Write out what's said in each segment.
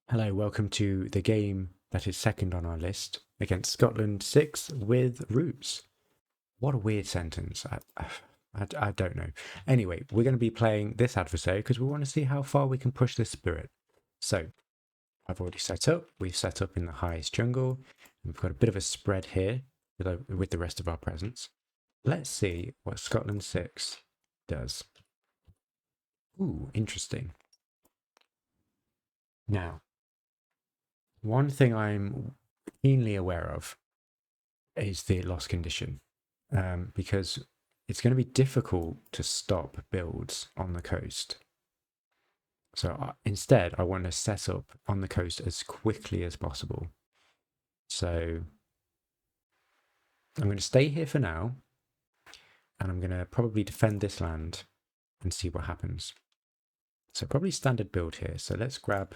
Hello, welcome to the game that is second on our list against Scotland 6 with Roots. What a weird sentence. I don't know. Anyway, we're going to be playing this adversary because we want to see how far we can push this spirit. So, I've already set up. We've set up in the highest jungle. And we've got a bit of a spread here with the rest of our presence. Let's see what Scotland 6 does. Ooh, interesting. Now, one thing I'm keenly aware of is the loss condition, because it's going to be difficult to stop builds on the coast. So instead, I want to set up on the coast as quickly as possible. So I'm going to stay here for now, and I'm going to probably defend this land and see what happens. So probably standard build here. So let's grab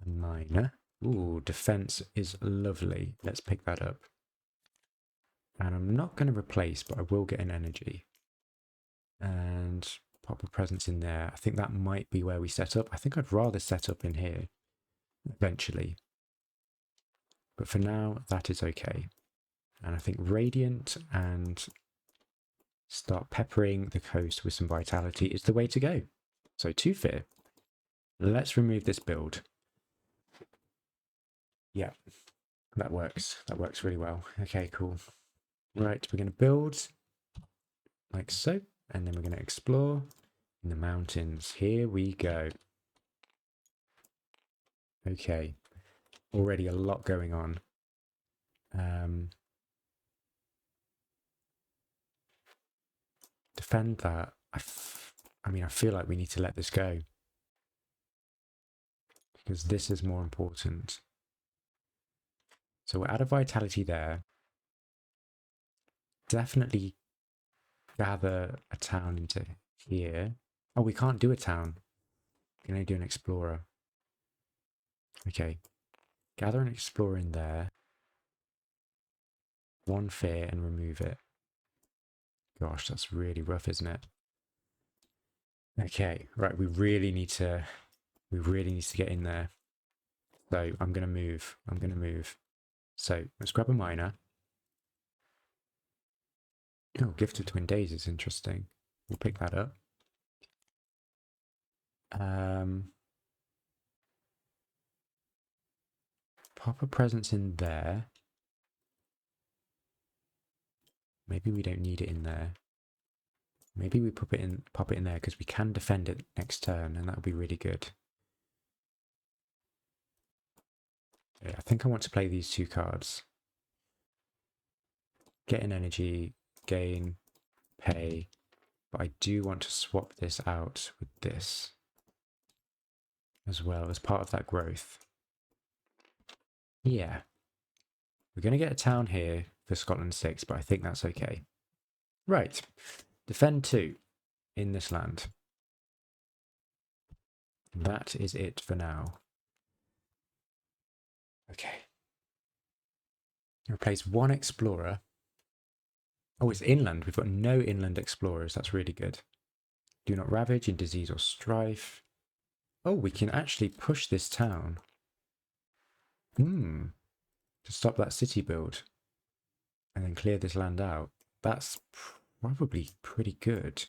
a miner. Ooh, defense is lovely. Let's pick that up. And I'm not going to replace, but I will get an energy. And pop a presence in there. I think that might be where we set up. I think I'd rather set up in here eventually. But for now, that is okay. And I think Radiant and start peppering the coast with some vitality is the way to go. So 2 fear. Let's remove this build. Yeah, that works. That works really well. Okay, cool. Right, we're going to build like so. And then we're going to explore in the mountains. Here we go. Okay, already a lot going on. Defend that. I mean, I feel like we need to let this go. Because this is more important. So we'll add a vitality there. Definitely gather a town into here. Oh, we can't do a town. We can only do an explorer. Okay. Gather an explorer in there. 1 fear and remove it. Gosh, that's really rough, isn't it? Okay, right, we really need to get in there. So I'm gonna move. So let's grab a miner. Oh, Gift of Twin Days is interesting. We'll pick that up. Pop a presence in there. Maybe we don't need it in there. Maybe we pop it in there because we can defend it next turn, and that would be really good. Yeah, I think I want to play these 2 cards. Get an energy, gain, pay. But I do want to swap this out with this as well as part of that growth. Yeah. We're going to get a town here for Scotland 6, but I think that's okay. Right. Defend 2 in this land. That is it for now. Okay. Replace 1 explorer. Oh, it's inland. We've got no inland explorers. That's really good. Do not ravage in disease or strife. Oh, we can actually push this town. To stop that city build. And then clear this land out. That's probably pretty good.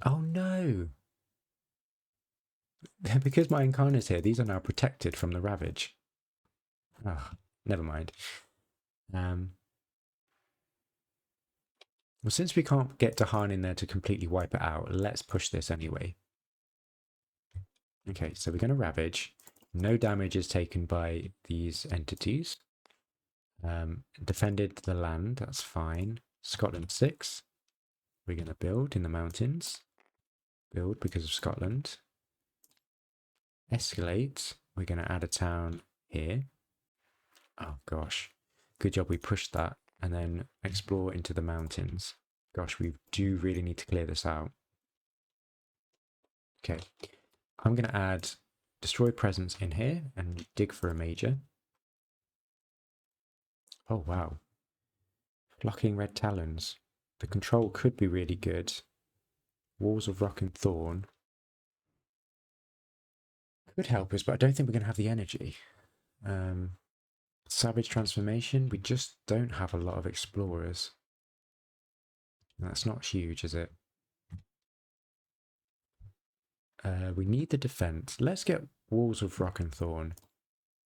Oh no! Because my incarnate's here, these are now protected from the ravage. Oh, never mind. Well, since we can't get Dahan in there to completely wipe it out, let's push this anyway. Okay, so we're going to ravage. No damage is taken by these entities. Defended the land, that's fine. Scotland 6. We're going to build in the mountains. Build because of Scotland. Escalate. We're going to add a town here. Oh gosh. Good job we pushed that. And then explore into the mountains. Gosh, we do really need to clear this out. Okay. I'm going to add destroy presence in here and dig for a major. Oh wow. Blocking red talons. The control could be really good. Walls of rock and thorn. Could help us, but I don't think we're going to have the energy. Savage transformation, we just don't have a lot of explorers. That's not huge, is it? We need the defense. Let's get walls of rock and thorn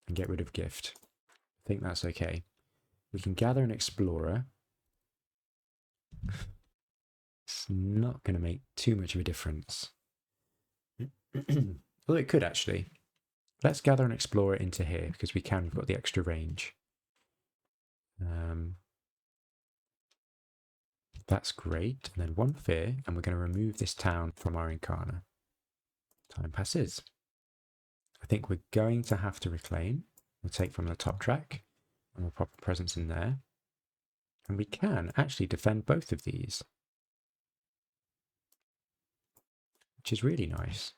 and get rid of gift. I think that's okay. We can gather an explorer. It's not going to make too much of a difference. Well, it could actually. Let's gather an explorer into here because we can. We've got the extra range. That's great. And then one fear, and we're going to remove this town from our Incarnate. Time passes. I think we're going to have to reclaim. We'll take from the top track, and we'll pop a presence in there. And we can actually defend both of these, which is really nice.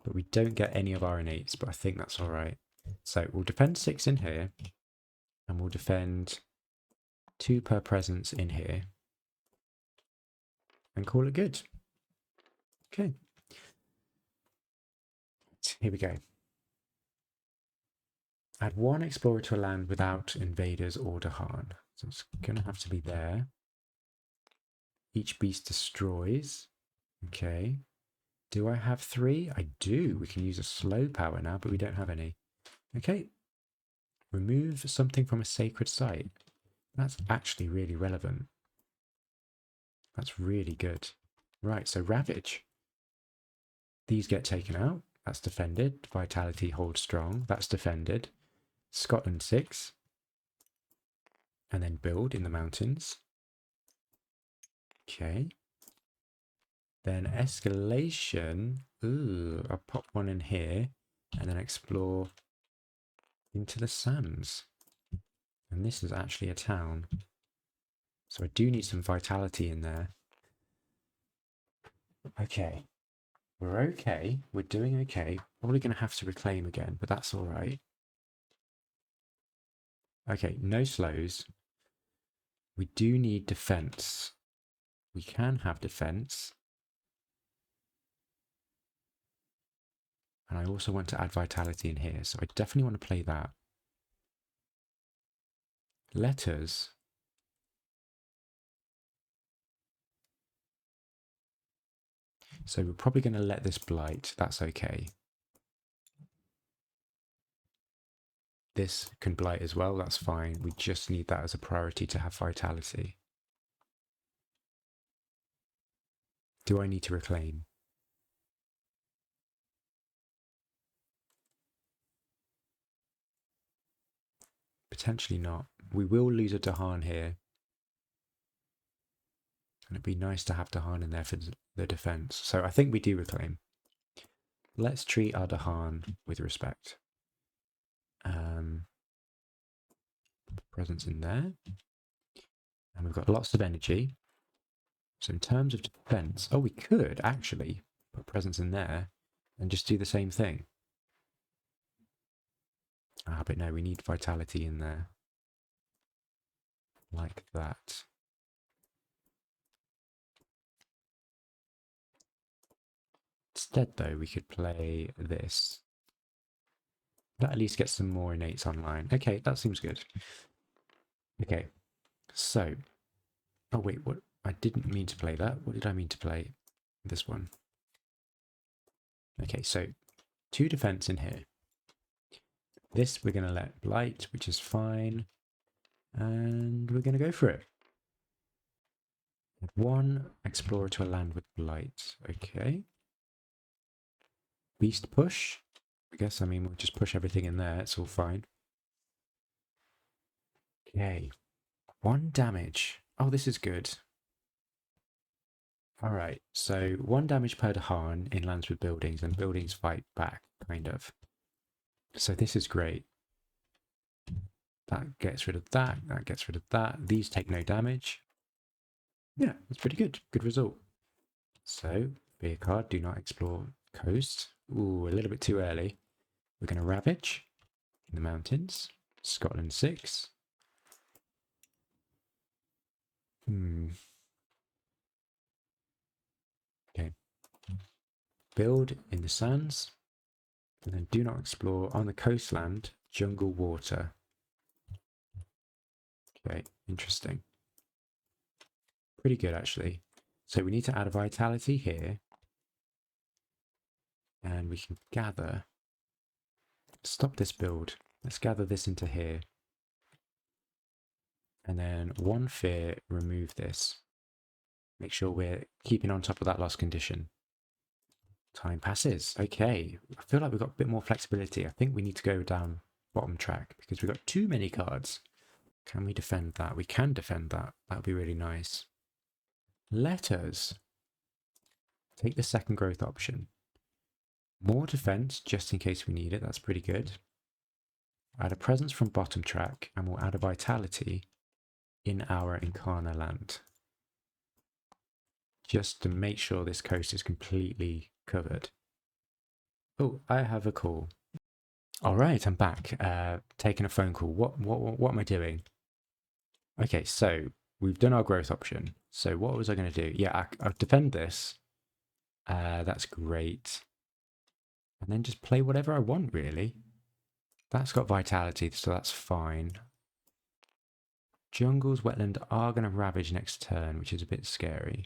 But we don't get any of our innates, but I think that's all right. So we'll defend 6 in here, and we'll defend 2 per presence in here, and call it good. Okay. Here we go. Add 1 explorer to a land without invaders or Dahan. So it's going to have to be there. Each beast destroys. Okay. Do I have 3? I do. We can use a slow power now, but we don't have any. Okay. Remove something from a sacred site. That's actually really relevant. That's really good. Right, so Ravage. These get taken out. That's defended. Vitality holds strong. That's defended. Scotland 6. And then build in the mountains. Okay. Then escalation. Ooh, I'll pop 1 in here. And then explore into the sands. And this is actually a town. So I do need some vitality in there. Okay. We're okay. We're doing okay. Probably going to have to reclaim again, but that's all right. Okay, no slows. We do need defense. We can have defense. And I also want to add vitality in here, so I definitely want to play that. Letters. So we're probably going to let this blight. That's okay. This can blight as well. That's fine. We just need that as a priority to have vitality. Do I need to reclaim? Potentially not. We will lose a Dahan here. And it'd be nice to have Dahan in there for the defense. So I think we do reclaim. Let's treat our Dahan with respect. Presence in there. And we've got lots of energy. So in terms of defense, oh, we could actually put presence in there and just do the same thing. Ah, but no, we need vitality in there. Like that. Instead, though, we could play this. That at least gets some more innates online. Okay, that seems good. Okay, so... Oh, wait, what? I didn't mean to play that. What did I mean to play? This one. Okay, so 2 defense in here. This we're going to let blight, which is fine. And we're going to go for it. 1 explorer to a land with blight. Okay. Beast push. I guess, I mean, we'll just push everything in there. It's all fine. Okay. 1 damage. Oh, this is good. All right. So 1 damage per Dahan in lands with buildings, and buildings fight back, kind of. So this is great. That gets rid of that. That gets rid of that. These take no damage. Yeah, that's pretty good. Good result. So, fear card, do not explore coast. Ooh, a little bit too early. We're going to Ravage in the mountains. Scotland 6. Okay. Build in the sands. And then do not explore on the coastland, jungle water. Okay, interesting. Pretty good, actually. So we need to add a vitality here. And we can gather. Stop this build. Let's gather this into here. And then one fear, remove this. Make sure we're keeping on top of that lost condition. Time passes. Okay. I feel like we've got a bit more flexibility. I think we need to go down bottom track because we've got too many cards. Can we defend that? We can defend that. That would be really nice. Let us take the second growth option. More defense, just in case we need it. That's pretty good. Add a presence from bottom track, and we'll add a vitality in our Incarnate land. Just to make sure this coast is completely covered. Oh, I have a call. All right, I'm back. Taking a phone call. What am I doing? Okay, so we've done our growth option. So what was I going to do? Yeah, I'll defend this. That's great. And then just play whatever I want, really. That's got vitality, so that's fine. Jungles, wetland are going to ravage next turn, which is a bit scary.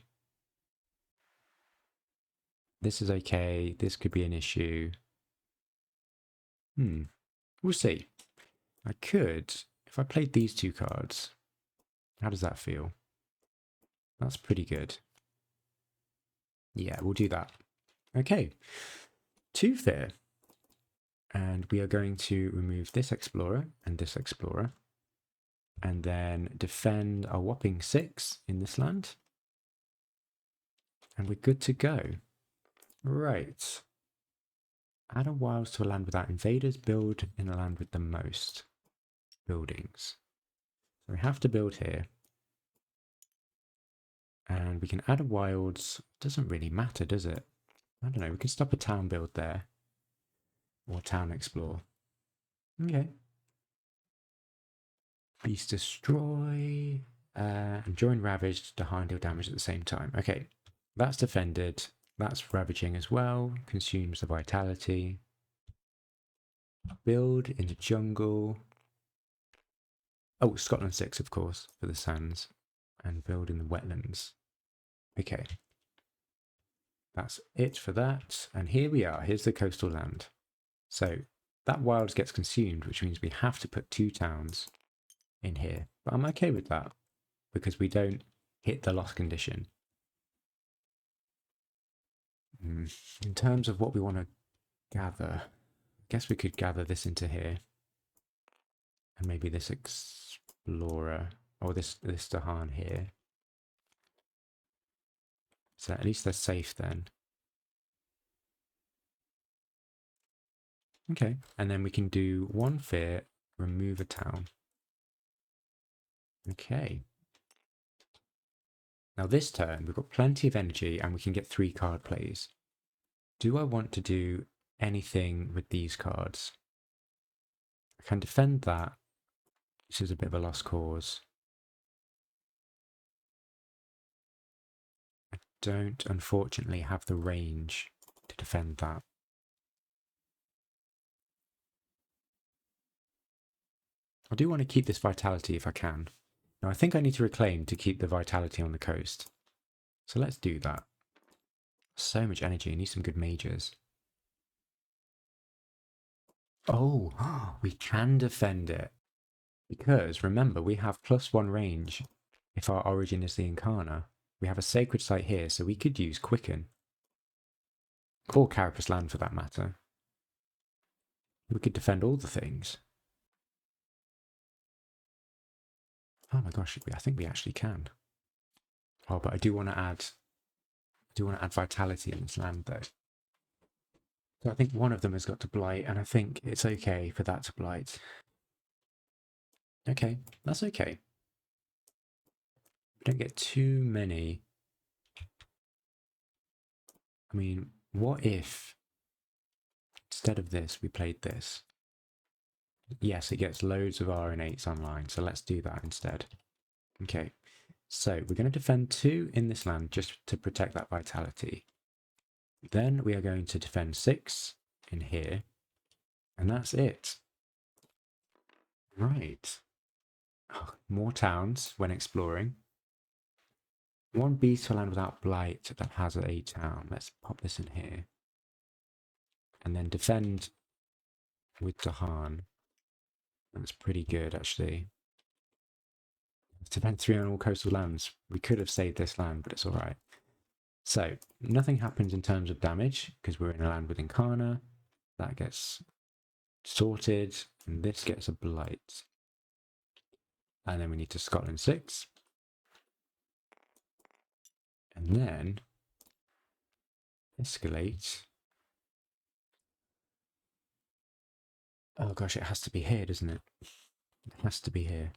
This is okay. This could be an issue. We'll see. I could, if I played these two cards, how does that feel? That's pretty good. Yeah, we'll do that. Okay. 2 fear. And we are going to remove this explorer and this explorer. And then defend a whopping 6 in this land. And we're good to go. Right. Add a wilds to a land without invaders. Build in a land with the most buildings. So we have to build here. And we can add a wilds. Doesn't really matter, does it? I don't know. We can stop a town build there. Or town explore. Okay. Beast destroy. And join ravaged to high and deal damage at the same time. Okay. That's defended. That's ravaging as well. Consumes the vitality. Build into jungle. Oh, Scotland 6, of course, for the sands. And build in the wetlands. Okay. That's it for that. And here we are. Here's the coastal land. So that wilds gets consumed, which means we have to put 2 towns in here. But I'm okay with that because we don't hit the loss condition. In terms of what we want to gather, I guess we could gather this into here. And maybe this explorer, or this Dahan here. So at least they're safe then. Okay, and then we can do 1 fear, remove a town. Okay. Now this turn, we've got plenty of energy and we can get 3 card plays. Do I want to do anything with these cards? I can defend that. This is a bit of a lost cause. I don't, unfortunately, have the range to defend that. I do want to keep this vitality if I can. Now I think I need to reclaim to keep the vitality on the coast. So let's do that. So much energy, I need some good mages. Oh, we can defend it. Because remember, we have +1 range if our origin is the Incarnate. We have a sacred site here, so we could use Quicken. Or Carapace Land for that matter. We could defend all the things. Oh my gosh, I think we actually can. Oh, but I do want to add vitality in this land though. So I think one of them has got to blight, and I think it's okay for that to blight. Okay, that's okay. We don't get too many. I mean, what if instead of this we played this? Yes, it gets loads of RN8s online, so let's do that instead. Okay, so we're going to defend 2 in this land just to protect that vitality. Then we are going to defend 6 in here. And that's it. Right. Oh, more towns when exploring. One beastful land without blight that has a town. Let's pop this in here. And then defend with Dahan. That's pretty good, actually. Defend 3 on all coastal lands. We could have saved this land, but it's all right. So, nothing happens in terms of damage, because we're in a land with Incarna. That gets sorted, and this gets a blight. And then we need to Scotland 6. And then escalate. Oh gosh, it has to be here, doesn't it? It has to be here.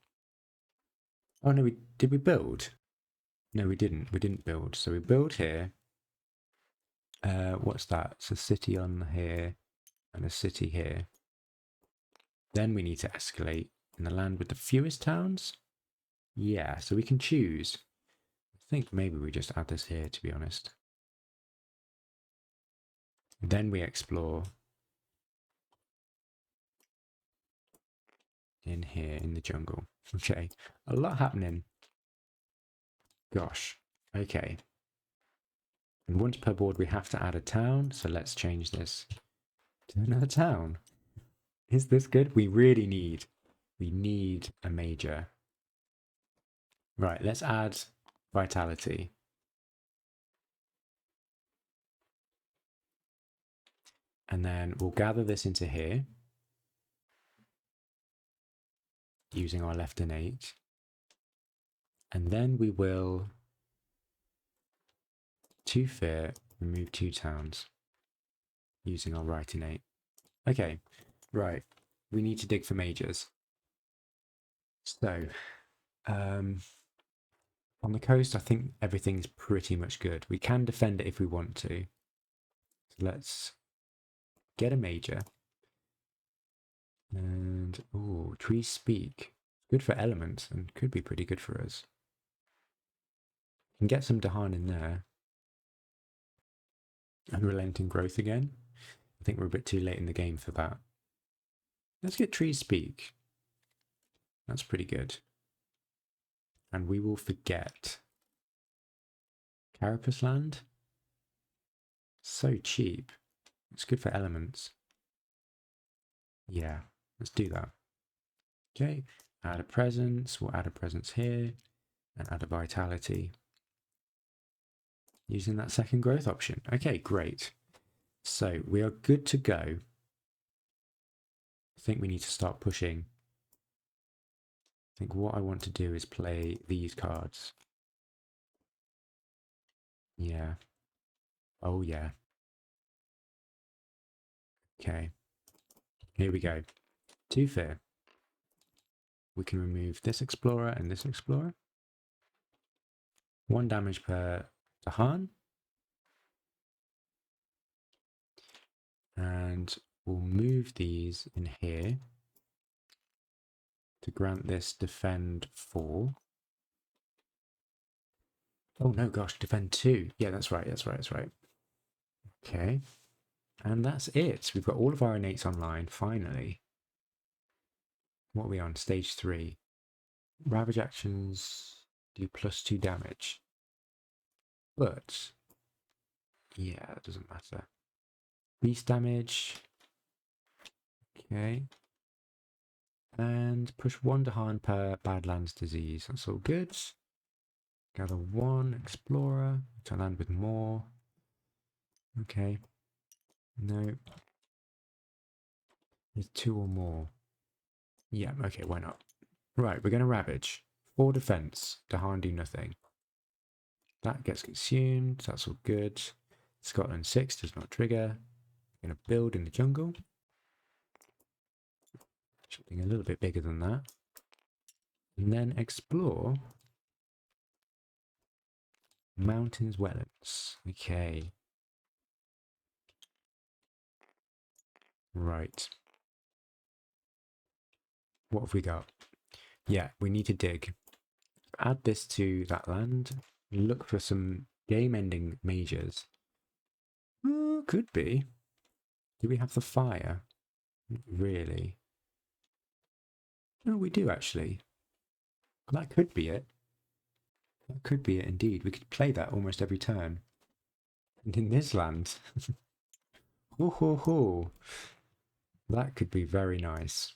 Oh no, did we build? No, we didn't. We didn't build. So we build here. What's that? It's a city on here and a city here. Then we need to escalate in the land with the fewest towns. Yeah, so we can choose. I think maybe we just add this here, to be honest. Then we explore in here in the jungle. Okay, a lot happening. Gosh, okay. And once per board, we have to add a town. So let's change this to another town. Is this good? We need a major. Right, let's add vitality. And then we'll gather this into here using our left innate. And then we will, 2 fear, remove 2 towns using our right innate. Okay, right. We need to dig for majors. So, on the coast, I think everything's pretty much good. We can defend it if we want to. So let's get a major. And, oh, trees speak. Good for elements and could be pretty good for us. Can get some Dahan in there. Unrelenting growth again. I think we're a bit too late in the game for that. Let's get trees speak. That's pretty good. And we will forget Spiritisland. So cheap. It's good for elements. Yeah, let's do that. Okay, add a presence. We'll add a presence here and add a vitality using that second growth option. Okay, great. So we are good to go. I think we need to start pushing. I think what I want to do is play these cards. Yeah. Oh, yeah. Okay. Here we go. 2 fear. We can remove this explorer and this explorer. 1 damage per Dahan. And we'll move these in here to grant this defend 4. Oh no, gosh, defend 2. Yeah, that's right, that's right, that's right. Okay. And that's it. We've got all of our innates online, finally. What are we on? Stage 3. Ravage actions do +2 damage. But, yeah, it doesn't matter. Beast damage. Okay. And push 1 Dahan per Badlands disease. That's all good. Gather 1 explorer to land with more. Okay. No. There's 2 or more. Yeah, okay, why not? Right, we're going to Ravage. 4 defense. Dahan do nothing. That gets consumed. That's all good. Scotland 6 does not trigger. We're going to build in the jungle. Something a little bit bigger than that. And then explore mountains, wetlands. Okay. Right. What have we got? Yeah, we need to dig. Add this to that land. Look for some game-ending majors. Could be. Do we have the fire? Not really. No, we do actually. That could be it. That could be it indeed. We could play that almost every turn. And in this land, ho ho ho, that could be very nice.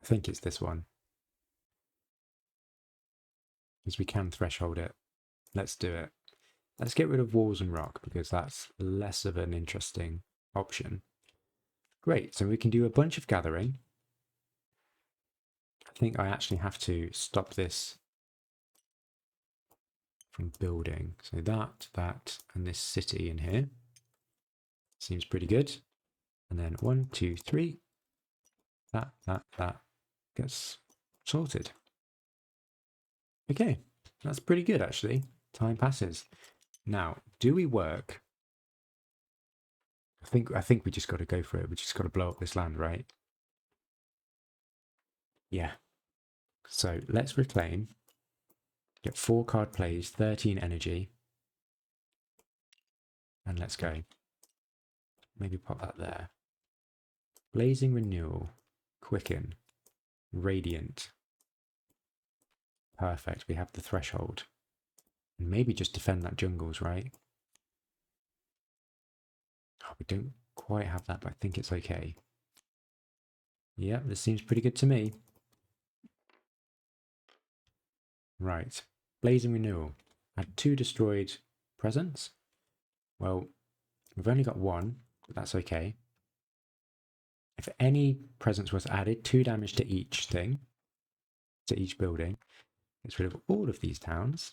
I think it's this one. Because we can threshold it. Let's do it. Let's get rid of walls and rock because that's less of an interesting option. Great, so we can do a bunch of gathering. I think I actually have to stop this from building. So that, and this city in here seems pretty good. And then 1, 2, 3. That gets sorted. Okay, that's pretty good actually. Time passes. Now, do we work? I think we just got to go for it. We just got to blow up this land, right? Yeah. So let's reclaim. Get 4 card plays, 13 energy. And let's go. Maybe pop that there. Blazing Renewal. Quicken. Radiant. Perfect. We have the threshold. And maybe just defend that jungles, right? Oh, we don't quite have that, but I think it's okay. Yep, this seems pretty good to me. Right. Blazing Renewal. Had 2 destroyed presents. Well, we've only got 1, but that's okay. If any presence was added, 2 damage to each thing, to each building. Gets rid of all of these towns.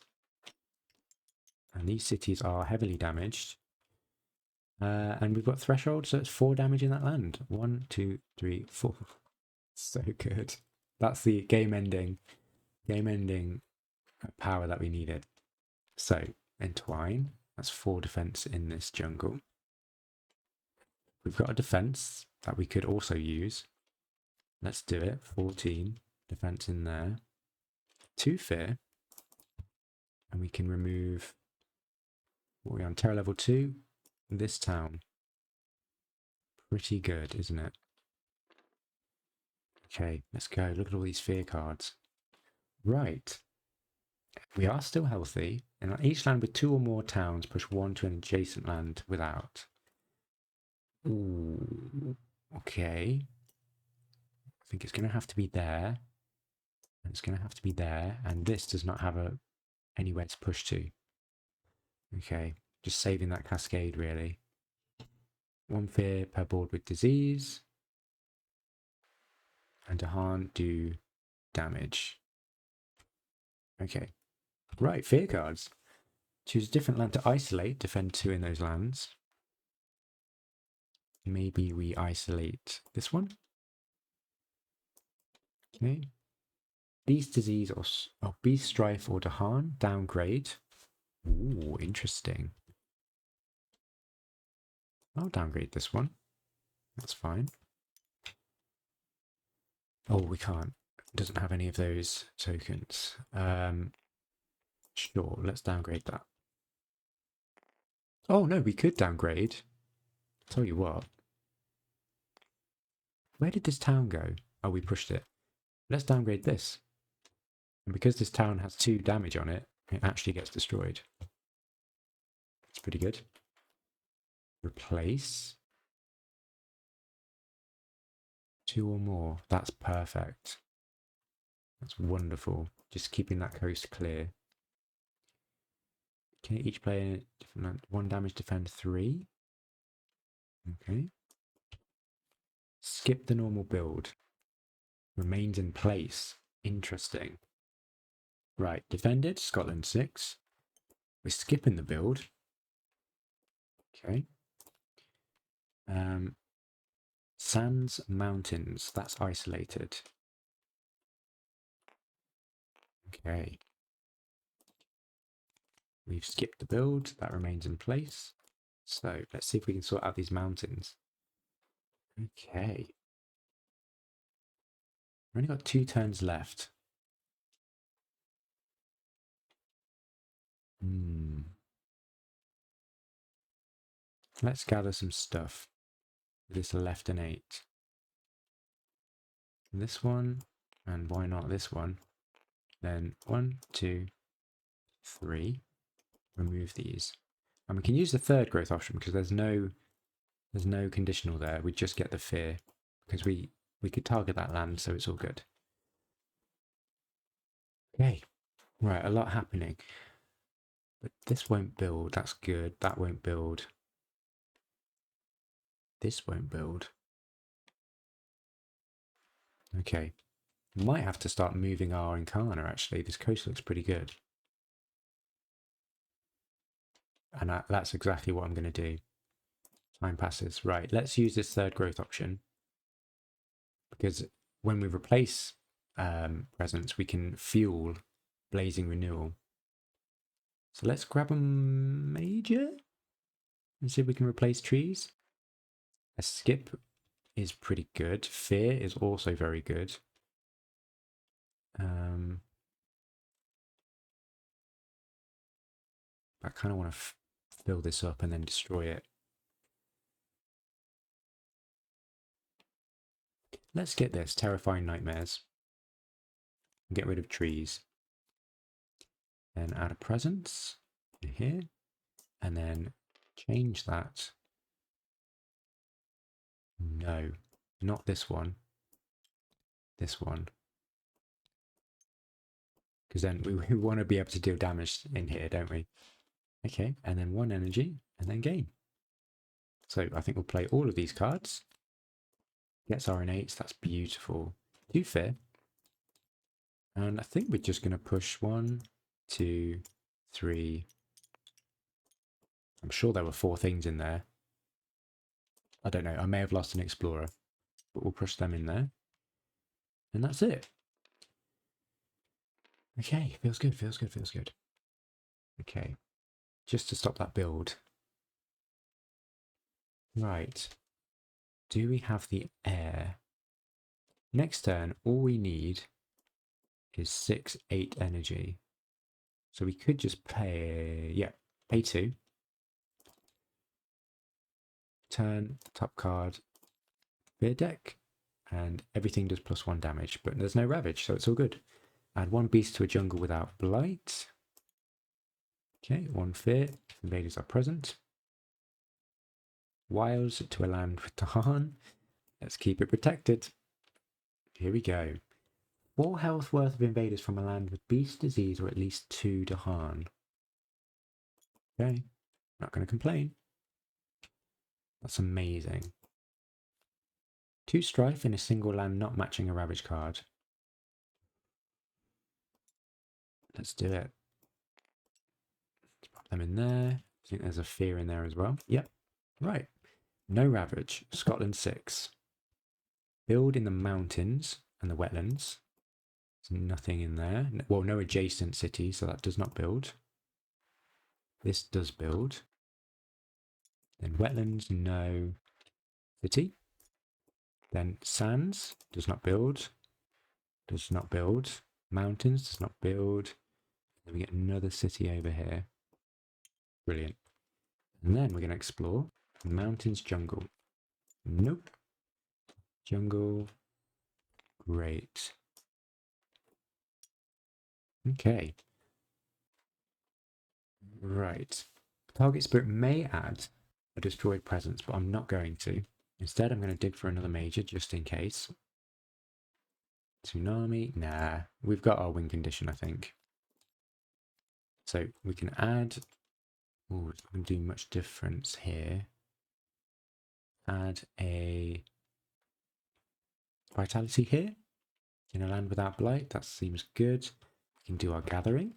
And these cities are heavily damaged. And we've got threshold, so it's 4 damage in that land. 1, 2, 3, 4. So good. That's the game-ending power that we needed. So, entwine. That's 4 defense in this jungle. We've got a defense that we could also use. Let's do it. 14 defense in there. 2 fear. And we can remove, what are we on, terror level 2? This town. Pretty good, isn't it? Okay, let's go. Look at all these fear cards. Right. We are still healthy. And on each land with 2 or more towns, push 1 to an adjacent land without. Ooh, okay. I think it's going to have to be there. And it's going to have to be there. And this does not have anywhere to push to. Okay, just saving that cascade, really. 1 fear per board with disease. And Dahan do damage. Okay. Right, fear cards. Choose a different land to isolate. Defend 2 in those lands. Maybe we isolate this one. Okay. Beast Disease or Beast Strife or Dahan. Downgrade. Ooh, interesting. I'll downgrade this one. That's fine. Oh, we can't. It doesn't have any of those tokens. Sure, let's downgrade that. Oh, no, we could downgrade. Tell you what. Where did this town go? Oh, we pushed it. Let's downgrade this. And because this town has 2 damage on it, it actually gets destroyed. It's pretty good. Replace. 2 or more. That's perfect. That's wonderful. Just keeping that coast clear. Okay, each player, 1 damage, defend 3. Okay. Skip the normal build. Remains in place. Interesting. Right, defended, Scotland 6. We're skipping the build. Okay. Sands Mountains, that's isolated. Okay. We've skipped the build, that remains in place. So let's see if we can sort out these mountains. Okay. We've only got 2 turns left. Let's gather some stuff. This left an 8. This one, and why not this one? Then 1, 2, 3. Remove these. And we can use the third growth option because there's no conditional there. We just get the fear because we could target that land, so it's all good. Okay, right, a lot happening. But this won't build. That's good. That won't build. This won't build. Okay. Might have to start moving our Incarna, actually. This coast looks pretty good. And that's exactly what I'm going to do. Time passes. Right, let's use this third growth option. Because when we replace presence, we can fuel blazing renewal. So let's grab a major and see if we can replace trees. A skip is pretty good. Fear is also very good. I kind of want to fill this up and then destroy it. Let's get this. Terrifying nightmares. Get rid of trees. Then add a presence here. And then change that. No, not this one. This one. Because then we want to be able to deal damage in here, don't we? Okay, and then 1 energy, and then gain. So I think we'll play all of these cards. Gets our innates, that's beautiful. 2 fear. And I think we're just going to push 1, 2, 3. I'm sure there were 4 things in there. I don't know, I may have lost an explorer. But we'll push them in there. And that's it. Okay, feels good, feels good, feels good. Okay, just to stop that build. Right. Do we have the air? Next turn, all we need is 6, 8 energy. So we could just pay, yeah, pay 2. Turn, top card, beer deck, and everything does +1 damage, but there's no ravage, so it's all good. Add 1 beast to a jungle without blight. Okay, 1 fear, invaders are present. Wilds to a land with Tahan. Let's keep it protected. Here we go. 4 health worth of invaders from a land with beast disease or at least 2 Dahan. Okay, not going to complain. That's amazing. 2 strife in a single land not matching a ravage card. Let's do it. Let's pop them in there. I think there's a fear in there as well. Yep. Right. No ravage. Scotland 6. Build in the mountains and the wetlands. There's nothing in there. Well, no adjacent city, so that does not build. This does build. Then wetlands, no city. Then sands, does not build. Does not build. Mountains, does not build. Then we get another city over here. Brilliant. And then we're going to explore mountains, jungle. Nope. Jungle. Great. Okay. Right. Target spirit may add a destroyed presence, but I'm not going to. Instead, I'm going to dig for another major just in case. Tsunami? Nah. We've got our win condition, I think. So we can add... Oh, it's not going to do much difference here. Add a vitality here. In a land without blight. That seems good. We can do our gathering.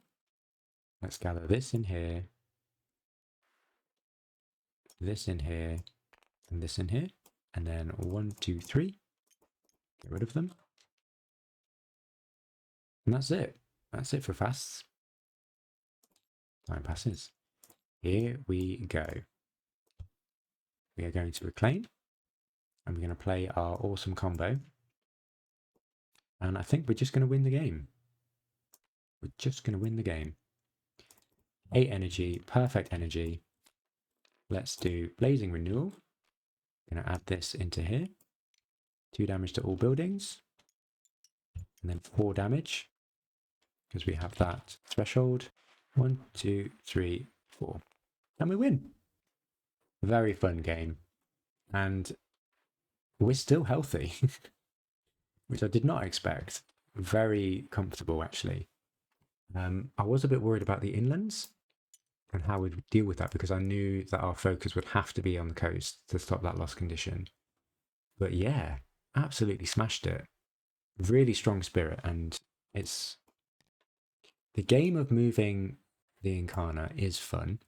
Let's gather this in here. This in here. And this in here. And then 1, 2, 3. Get rid of them. And that's it. That's it for fasts. Time passes. Here we go. We are going to reclaim. And we're going to play our awesome combo. And I think we're just going to win the game. We're just going to win the game. 8 energy. Perfect energy. Let's do Blazing Renewal. Going to add this into here. 2 damage to all buildings. And then 4 damage, because we have that threshold. 1, 2, 3, 4. And we win. Very fun game. And we're still healthy, which I did not expect. Very comfortable, actually. I was a bit worried about the inlands and how we'd deal with that, because I knew that our focus would have to be on the coast to stop that loss condition. But yeah, absolutely smashed it. Really strong spirit, and it's the game of moving the Incarnate is fun.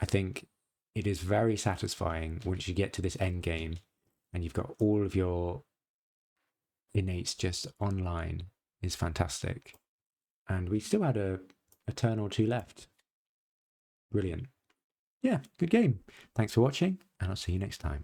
I think it is very satisfying once you get to this end game and you've got all of your innates just online. Is fantastic. And we still had a turn or two left. Brilliant. Yeah, good game. Thanks for watching, and I'll see you next time.